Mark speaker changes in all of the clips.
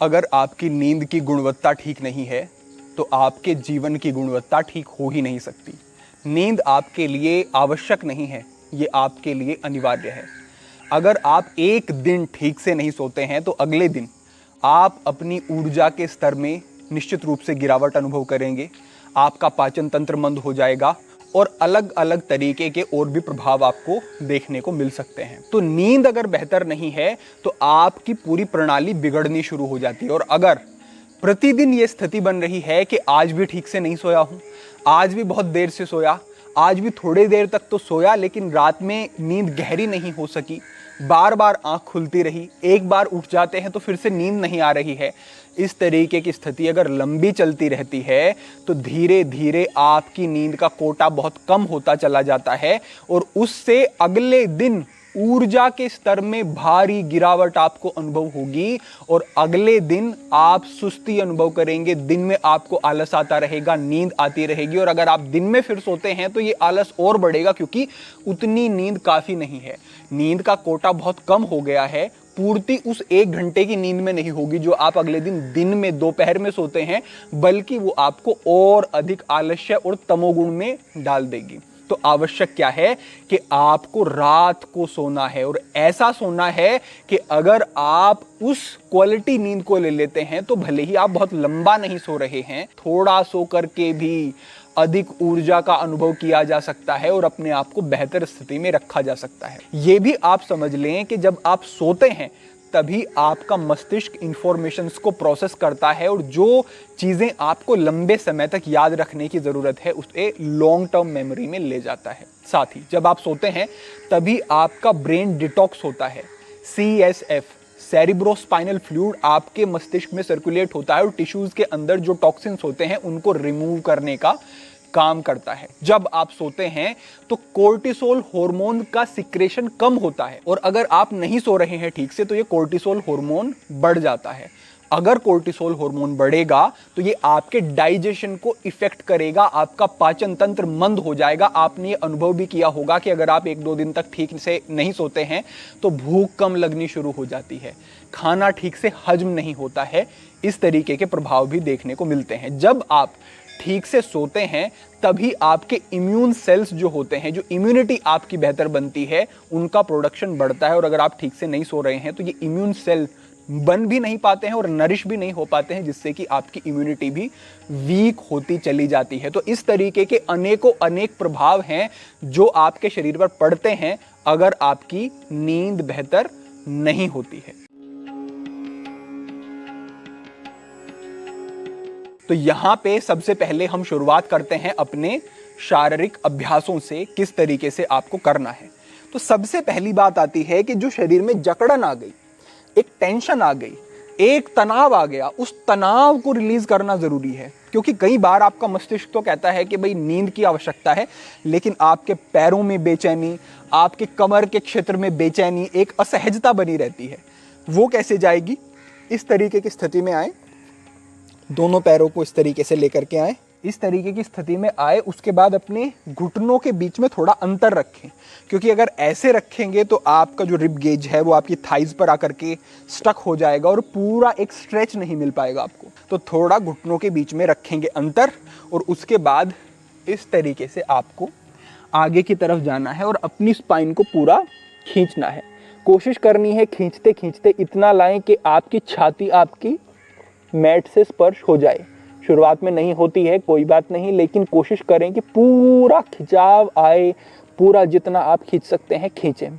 Speaker 1: अगर आपकी नींद की गुणवत्ता ठीक नहीं है तो आपके जीवन की गुणवत्ता ठीक हो ही नहीं सकती। नींद आपके लिए आवश्यक नहीं है, ये आपके लिए अनिवार्य है। अगर आप एक दिन ठीक से नहीं सोते हैं तो अगले दिन आप अपनी ऊर्जा के स्तर में निश्चित रूप से गिरावट अनुभव करेंगे। आपका पाचन तंत्र मंद हो जाएगा और अलग अलग तरीके के और भी प्रभाव आपको देखने को मिल सकते हैं। तो नींद अगर बेहतर नहीं है तो आपकी पूरी प्रणाली बिगड़नी शुरू हो जाती है। और अगर प्रतिदिन ये स्थिति बन रही है कि आज भी ठीक से नहीं सोया हूं, आज भी बहुत देर से सोया, आज भी थोड़ी देर तक तो सोया लेकिन रात में नींद गहरी नहीं हो सकी, बार बार आंख खुलती रही, एक बार उठ जाते हैं तो फिर से नींद नहीं आ रही है, इस तरीके की स्थिति अगर लंबी चलती रहती है तो धीरे धीरे आपकी नींद का कोटा बहुत कम होता चला जाता है और उससे अगले दिन ऊर्जा के स्तर में भारी गिरावट आपको अनुभव होगी और अगले दिन आप सुस्ती अनुभव करेंगे। दिन में आपको आलस आता रहेगा, नींद आती रहेगी और अगर आप दिन में फिर सोते हैं तो ये आलस और बढ़ेगा क्योंकि उतनी नींद काफी नहीं है। नींद का कोटा बहुत कम हो गया है। पूर्ति उस 1 घंटे की नींद में नहीं होगी जो आप अगले दिन में दोपहर में सोते हैं, बल्कि वो आपको और अधिक आलस्य और तमोगुण में डाल देगी। तो आवश्यक क्या है कि आपको रात को सोना है और ऐसा सोना है कि अगर आप उस क्वालिटी नींद को ले लेते हैं तो भले ही आप बहुत लंबा नहीं सो रहे हैं, थोड़ा सो करके भी अधिक ऊर्जा का अनुभव किया जा सकता है और अपने आप को बेहतर स्थिति में रखा जा सकता है। ये भी आप समझ लें कि जब आप सोते हैं तभी आपका मस्तिष्क इंफॉर्मेशंस को प्रोसेस करता है और जो चीजें आपको लंबे समय तक याद रखने की जरूरत है उसे लॉन्ग टर्म मेमोरी में ले जाता है। साथ ही जब आप सोते हैं तभी आपका ब्रेन डिटॉक्स होता है। CSF सेरिब्रोस्पाइनल फ्लूइड आपके मस्तिष्क में सर्कुलेट होता है और टिश्यूज के अंदर जो टॉक्सिन्स होते हैं उनको रिमूव करने का काम करता है। जब आप सोते हैं तो कोर्टिसोल हार्मोन का सिक्रेशन कम होता है और अगर आप नहीं सो रहे हैं ठीक से तो ये कोर्टिसोल हार्मोन बढ़ जाता है। अगर कोर्टिसोल हार्मोन बढ़ेगा तो ये आपके डाइजेशन को इफेक्ट करेगा, आपका पाचन तंत्र मंद हो जाएगा। आपने ये अनुभव भी किया होगा कि अगर आप 1-2 दिन तक ठीक से नहीं सोते हैं तो भूख कम लगनी शुरू हो जाती है, खाना ठीक से हजम नहीं होता है। इस तरीके के प्रभाव भी देखने को मिलते हैं। जब आप ठीक से सोते हैं तभी आपके इम्यून सेल्स जो होते हैं, जो इम्यूनिटी आपकी बेहतर बनती है, उनका प्रोडक्शन बढ़ता है और अगर आप ठीक से नहीं सो रहे हैं तो ये इम्यून सेल बन भी नहीं पाते हैं और नरिश भी नहीं हो पाते हैं, जिससे कि आपकी इम्यूनिटी भी वीक होती चली जाती है। तो इस तरीके के अनेकों अनेक प्रभाव हैं जो आपके शरीर पर पड़ते हैं अगर आपकी नींद बेहतर नहीं होती है। तो यहां पे सबसे पहले हम शुरुआत करते हैं अपने शारीरिक अभ्यासों से, किस तरीके से आपको करना है। तो सबसे पहली बात आती है कि जो शरीर में जकड़न आ गई, एक टेंशन आ गई, एक तनाव आ गया, उस तनाव को रिलीज करना जरूरी है। क्योंकि कई बार आपका मस्तिष्क तो कहता है कि भाई नींद की आवश्यकता है, लेकिन आपके पैरों में बेचैनी, आपके कमर के क्षेत्र में बेचैनी, एक असहजता बनी रहती है। वो कैसे जाएगी? इस तरीके की स्थिति में आए, दोनों पैरों को इस तरीके से लेकर के आए, इस तरीके की स्थिति में आए। उसके बाद अपने घुटनों के बीच में थोड़ा अंतर रखें, क्योंकि अगर ऐसे रखेंगे तो आपका जो रिब गेज है वो आपकी थाइज पर आकर के स्टक हो जाएगा और पूरा एक स्ट्रेच नहीं मिल पाएगा आपको। तो थोड़ा घुटनों के बीच में रखेंगे अंतर और उसके बाद इस तरीके से आपको आगे की तरफ जाना है और अपनी स्पाइन को पूरा खींचना है। कोशिश करनी है खींचते खींचते इतना लाएं कि आपकी छाती आपकी मैट से स्पर्श हो जाए। शुरुआत में नहीं होती है, कोई बात नहीं, लेकिन कोशिश करें कि पूरा खिंचाव आए, पूरा जितना आप खींच सकते हैं खींचें।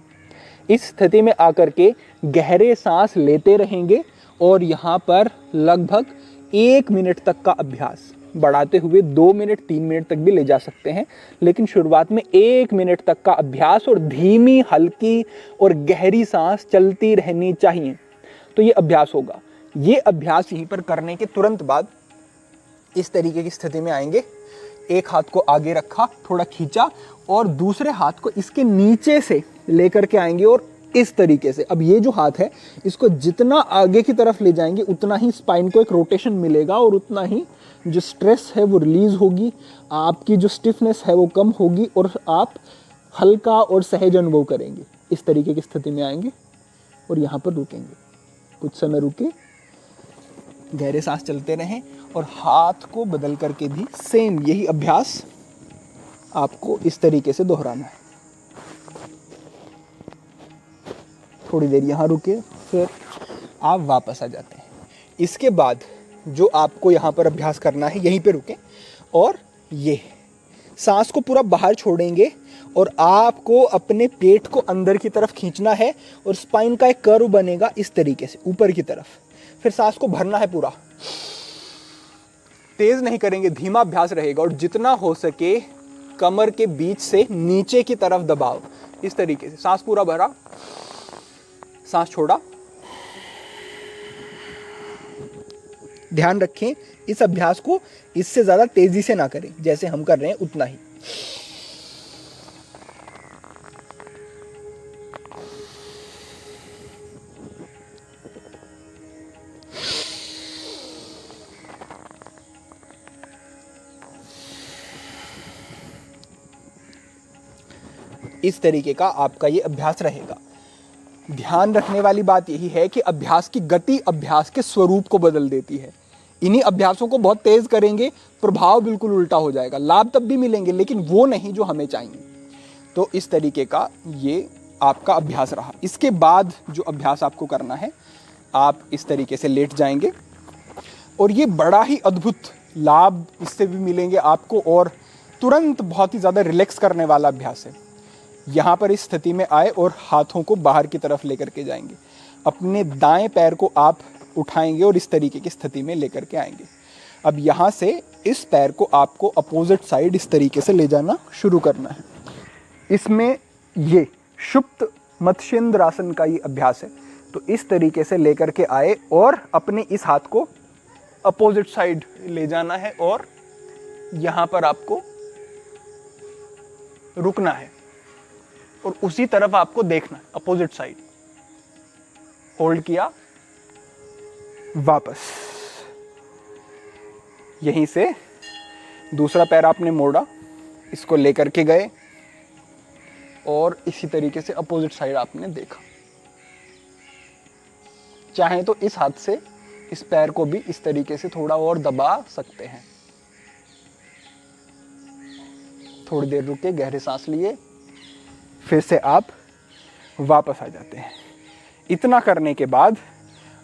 Speaker 1: इस स्थिति में आकर के गहरे सांस लेते रहेंगे और यहाँ पर लगभग 1 मिनट तक का अभ्यास, बढ़ाते हुए 2 मिनट 3 मिनट तक भी ले जा सकते हैं, लेकिन शुरुआत में 1 मिनट तक का अभ्यास और धीमी हल्की और गहरी सांस चलती रहनी चाहिए। तो ये अभ्यास होगा। ये अभ्यास यहीं पर करने के तुरंत बाद इस तरीके की स्थिति में आएंगे। एक हाथ को आगे रखा, थोड़ा खींचा और दूसरे हाथ को इसके नीचे से लेकर के आएंगे और इस तरीके से। अब ये जो हाथ है इसको जितना आगे की तरफ ले जाएंगे उतना ही स्पाइन को एक रोटेशन मिलेगा और उतना ही जो स्ट्रेस है वो रिलीज होगी, आपकी जो स्टिफनेस है वो कम होगी और आप हल्का और सहज अनुभव करेंगे। इस तरीके की स्थिति में आएंगे और यहाँ पर रुकेंगे, कुछ समय रुके, गहरे सांस चलते रहें और हाथ को बदल करके भी सेम यही अभ्यास आपको इस तरीके से दोहराना है। थोड़ी देर यहाँ रुके, फिर आप वापस आ जाते हैं। इसके बाद जो आपको यहाँ पर अभ्यास करना है, यहीं पे रुकें और ये सांस को पूरा बाहर छोड़ेंगे और आपको अपने पेट को अंदर की तरफ खींचना है और स्पाइन का एक कर्व बनेगा इस तरीके से ऊपर की तरफ। फिर सांस को भरना है पूरा, तेज नहीं करेंगे, धीमा अभ्यास रहेगा और जितना हो सके कमर के बीच से नीचे की तरफ दबाव, इस तरीके से। सांस पूरा भरा, सांस छोड़ा। ध्यान रखें इस अभ्यास को इससे ज्यादा तेजी से ना करें, जैसे हम कर रहे हैं उतना ही। इस तरीके का आपका ये अभ्यास रहेगा। ध्यान रखने वाली बात यही है कि अभ्यास की गति अभ्यास के स्वरूप को बदल देती है। इन्हीं अभ्यासों को बहुत तेज करेंगे, प्रभाव बिल्कुल उल्टा हो जाएगा। लाभ तब भी मिलेंगे लेकिन वो नहीं जो हमें चाहिए। तो इस तरीके का ये आपका अभ्यास रहा। इसके बाद जो अभ्यास आपको करना है, आप इस तरीके से लेट जाएंगे और ये बड़ा ही अद्भुत लाभ इससे भी मिलेंगे आपको और तुरंत बहुत ही ज़्यादा रिलैक्स करने वाला अभ्यास है। यहाँ पर इस स्थिति में आए और हाथों को बाहर की तरफ लेकर के जाएंगे। अपने दाएं पैर को आप उठाएंगे और इस तरीके की स्थिति में लेकर के आएंगे। अब यहाँ से इस पैर को आपको अपोजिट साइड इस तरीके से ले जाना शुरू करना है। इसमें ये शुप्त मत्स्येंद्रासन का ये अभ्यास है। तो इस तरीके से लेकर के आए और अपने इस हाथ को अपोजिट साइड ले जाना है और यहाँ पर आपको रुकना है और उसी तरफ आपको देखना है, अपोजिट साइड। होल्ड किया, वापस। यहीं से दूसरा पैर आपने मोड़ा, इसको लेकर के गए और इसी तरीके से अपोजिट साइड आपने देखा। चाहें तो इस हाथ से इस पैर को भी इस तरीके से थोड़ा और दबा सकते हैं। थोड़ी देर रुके, गहरे सांस लिए, फिर से आप वापस आ जाते हैं। इतना करने के बाद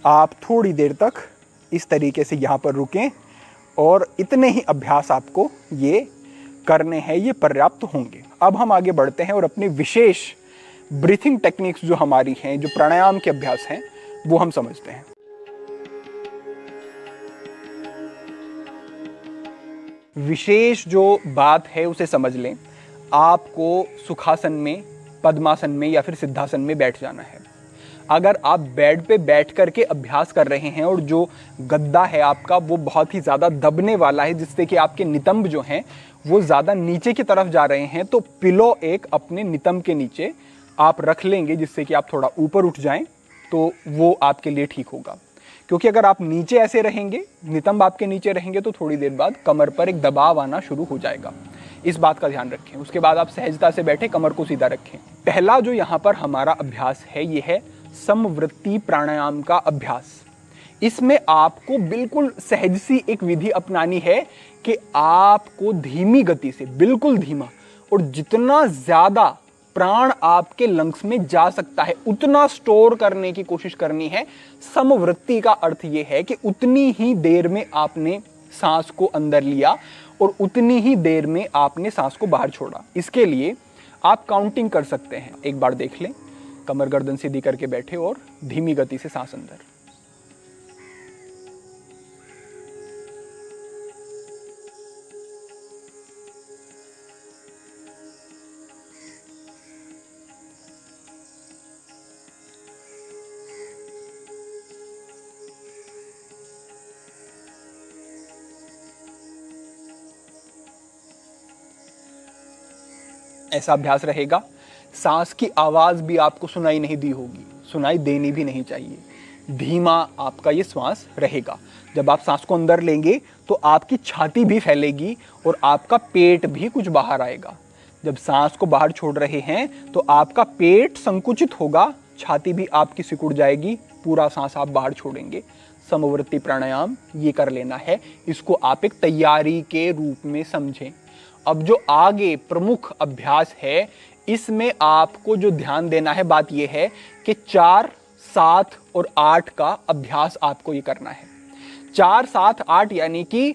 Speaker 1: आप थोड़ी देर तक इस तरीके से यहाँ पर रुकें और इतने ही अभ्यास आपको ये करने हैं, ये पर्याप्त होंगे। अब हम आगे बढ़ते हैं और अपने विशेष ब्रीथिंग टेक्निक्स जो हमारी हैं, जो प्राणायाम के अभ्यास हैं, वो हम समझते हैं। विशेष जो बात है उसे समझ लें। आपको सुखासन में, पद्मासन में या फिर सिद्धासन में बैठ जाना है। अगर आप बेड पे बैठ करके अभ्यास कर रहे हैं और जो गद्दा है आपका वो बहुत ही ज़्यादा दबने वाला है, जिससे कि आपके नितंब जो हैं वो ज़्यादा नीचे की तरफ जा रहे हैं, तो पिलो एक अपने नितंब के नीचे आप रख लेंगे, जिससे कि आप थोड़ा ऊपर उठ जाएं, तो वो आपके लिए ठीक होगा। क्योंकि अगर आप नीचे ऐसे रहेंगे, नितंब आपके नीचे रहेंगे, तो थोड़ी देर बाद कमर पर एक दबाव आना शुरू हो जाएगा। इस बात का ध्यान रखें। उसके बाद आप सहजता से बैठे, कमर को सीधा रखें। पहला जो यहाँ पर हमारा अभ्यास है, ये है समवृत्ति प्राणायाम का अभ्यास। इसमें आपको बिल्कुल सहज सी एक विधि अपनानी है कि आपको धीमी गति से, बिल्कुल धीमा, और जितना ज्यादा प्राण आपके लंग्स में जा सकता है उतना स्टोर करने की कोशिश करनी है। समवृत्ति का अर्थ यह है कि उतनी ही देर में आपने सांस को अंदर लिया और उतनी ही देर में आपने सांस को बाहर छोड़ा। इसके लिए आप काउंटिंग कर सकते हैं। एक बार देख लें, कमर गर्दन सीधी करके बैठे और धीमी गति से सांस अंदर। ऐसा अभ्यास रहेगा। सांस की आवाज भी आपको सुनाई नहीं दी होगी, सुनाई देनी भी नहीं चाहिए। धीमा आपका ये श्वास रहेगा। जब आप सांस को अंदर लेंगे तो आपकी छाती भी फैलेगी और आपका पेट भी कुछ बाहर आएगा। जब सांस को बाहर छोड़ रहे हैं तो आपका पेट संकुचित होगा, छाती भी आपकी सिकुड़ जाएगी। पूरा सांस आप बाहर छोड़ेंगे, समवर्ती प्राणायाम ये कर लेना है। इसको आप एक तैयारी के रूप में समझें। अब जो आगे प्रमुख अभ्यास है, इसमें आपको जो ध्यान देना है बात यह है कि 4, 7 और 8 का अभ्यास आपको ये करना है। 4, 7, 8 यानी कि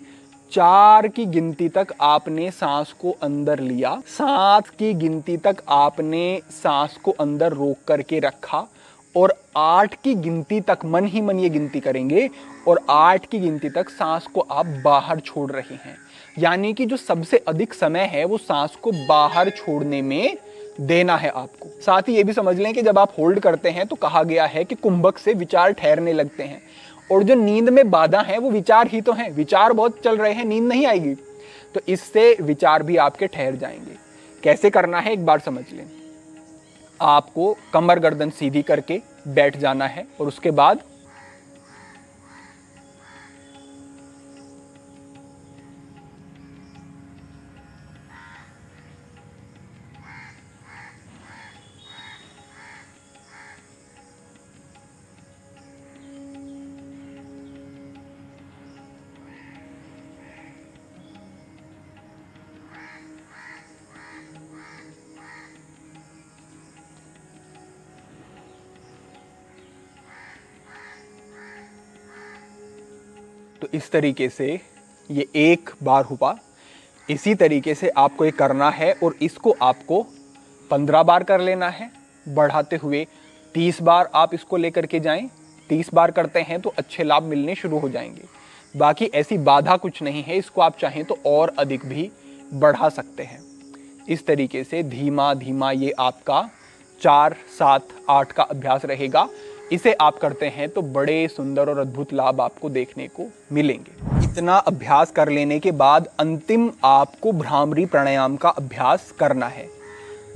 Speaker 1: 4 की गिनती तक आपने सांस को अंदर लिया, 7 की गिनती तक आपने सांस को अंदर रोक करके रखा और 8 की गिनती तक मन ही मन ये गिनती करेंगे और 8 की गिनती तक सांस को आप बाहर छोड़ रहे हैं। यानी कि जो सबसे अधिक समय है वो सांस को बाहर छोड़ने में देना है आपको। साथ ही ये भी समझ लें कि जब आप होल्ड करते हैं तो कहा गया है कि कुंभक से विचार ठहरने लगते हैं, और जो नींद में बाधा है वो विचार ही तो हैं। विचार बहुत चल रहे हैं, नींद नहीं आएगी, तो इससे विचार भी आपके ठहर जाएंगे। कैसे करना है एक बार समझ लें। आपको कमर गर्दन सीधी करके बैठ जाना है और उसके बाद तो इस तरीके से ये एक बार हुआ। इसी तरीके से आपको ये करना है और इसको आपको 15 बार कर लेना है, बढ़ाते हुए 30 बार आप इसको लेकर के जाएं। 30 बार करते हैं तो अच्छे लाभ मिलने शुरू हो जाएंगे। बाकी ऐसी बाधा कुछ नहीं है, इसको आप चाहें तो और अधिक भी बढ़ा सकते हैं। इस तरीके से धीमा धीमा ये आपका 4, 7, 8 का अभ्यास रहेगा। इसे आप करते हैं तो बड़े सुंदर और अद्भुत लाभ आपको देखने को मिलेंगे। इतना अभ्यास कर लेने के बाद अंतिम आपको भ्रामरी प्राणायाम का अभ्यास करना है।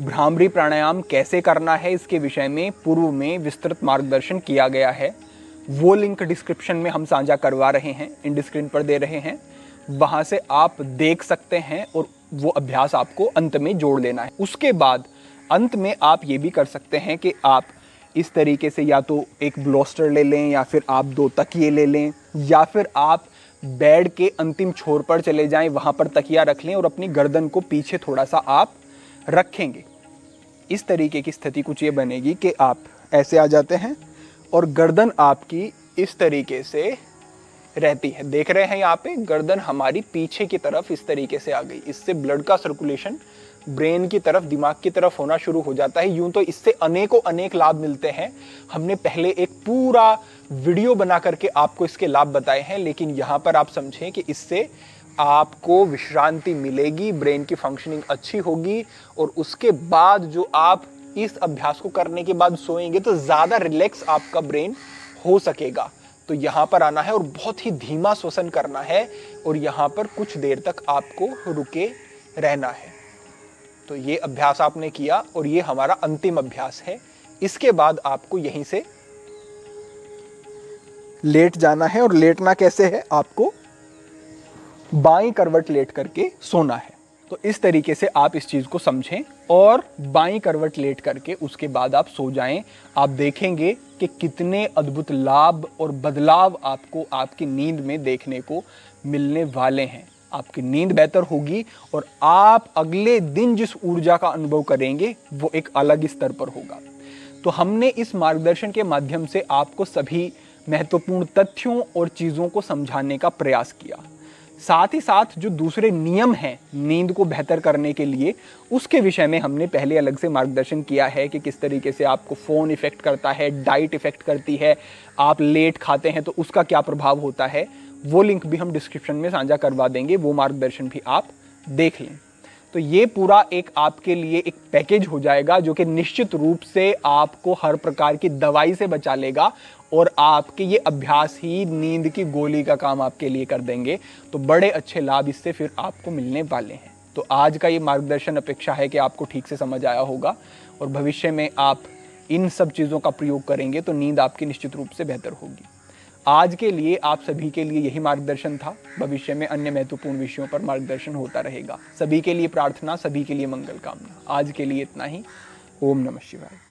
Speaker 1: भ्रामरी प्राणायाम कैसे करना है इसके विषय में पूर्व में विस्तृत मार्गदर्शन किया गया है। वो लिंक डिस्क्रिप्शन में हम साझा करवा रहे हैं, इंड स्क्रीन पर दे रहे हैं, वहां से आप देख सकते हैं और वो अभ्यास आपको अंत में जोड़ लेना है। उसके बाद अंत में आप ये भी कर सकते हैं कि आप इस तरीके से या तो एक ब्लोस्टर ले लें या फिर आप 2 तकिए ले लें या फिर आप बेड के अंतिम छोर पर चले जाएं, वहां पर तकिया रख लें और अपनी गर्दन को पीछे थोड़ा सा आप रखेंगे। इस तरीके की स्थिति कुछ ये बनेगी कि आप ऐसे आ जाते हैं और गर्दन आपकी इस तरीके से रहती है। देख रहे हैं यहाँ पे गर्दन हमारी पीछे की तरफ इस तरीके से आ गई। इससे ब्लड का सर्कुलेशन ब्रेन की तरफ, दिमाग की तरफ होना शुरू हो जाता है। यूं तो इससे अनेकों अनेक लाभ मिलते हैं। हमने पहले एक पूरा वीडियो बना करके आपको इसके लाभ बताए हैं, लेकिन यहाँ पर आप समझें कि इससे आपको विश्रांति मिलेगी, ब्रेन की फंक्शनिंग अच्छी होगी और उसके बाद जो आप इस अभ्यास को करने के बाद सोएंगे तो ज़्यादा रिलैक्स आपका ब्रेन हो सकेगा। तो यहाँ पर आना है और बहुत ही धीमा श्वसन करना है और यहाँ पर कुछ देर तक आपको रुके रहना है। तो ये अभ्यास आपने किया और ये हमारा अंतिम अभ्यास है। इसके बाद आपको यहीं से लेट जाना है और लेटना कैसे है, आपको बाईं करवट लेट करके सोना है। तो इस तरीके से आप इस चीज को समझें और बाईं करवट लेट करके उसके बाद आप सो जाएं। आप देखेंगे कि कितने अद्भुत लाभ और बदलाव आपको आपकी नींद में देखने को मिलने वाले हैं। आपकी नींद बेहतर होगी और आप अगले दिन जिस ऊर्जा का अनुभव करेंगे वो एक अलग स्तर पर होगा। तो हमने इस मार्गदर्शन के माध्यम से आपको सभी महत्वपूर्ण तथ्यों और चीज़ों को समझाने का प्रयास किया। साथ ही साथ जो दूसरे नियम हैं नींद को बेहतर करने के लिए, उसके विषय में हमने पहले अलग से मार्गदर्शन किया है कि किस तरीके से आपको फ़ोन इफेक्ट करता है, डाइट इफेक्ट करती है, आप लेट खाते हैं तो उसका क्या प्रभाव होता है। वो लिंक भी हम डिस्क्रिप्शन में साझा करवा देंगे, वो मार्गदर्शन भी आप देख लें। तो ये पूरा एक आपके लिए एक पैकेज हो जाएगा जो कि निश्चित रूप से आपको हर प्रकार की दवाई से बचा लेगा और आपके ये अभ्यास ही नींद की गोली का काम आपके लिए कर देंगे। तो बड़े अच्छे लाभ इससे फिर आपको मिलने वाले हैं। तो आज का ये मार्गदर्शन अपेक्षा है कि आपको ठीक से समझ आया होगा और भविष्य में आप इन सब चीज़ों का प्रयोग करेंगे तो नींद आपकी निश्चित रूप से बेहतर होगी। आज के लिए आप सभी के लिए यही मार्गदर्शन था। भविष्य में अन्य महत्वपूर्ण विषयों पर मार्गदर्शन होता रहेगा। सभी के लिए प्रार्थना, सभी के लिए मंगल कामना। आज के लिए इतना ही। ओम नमः शिवाय।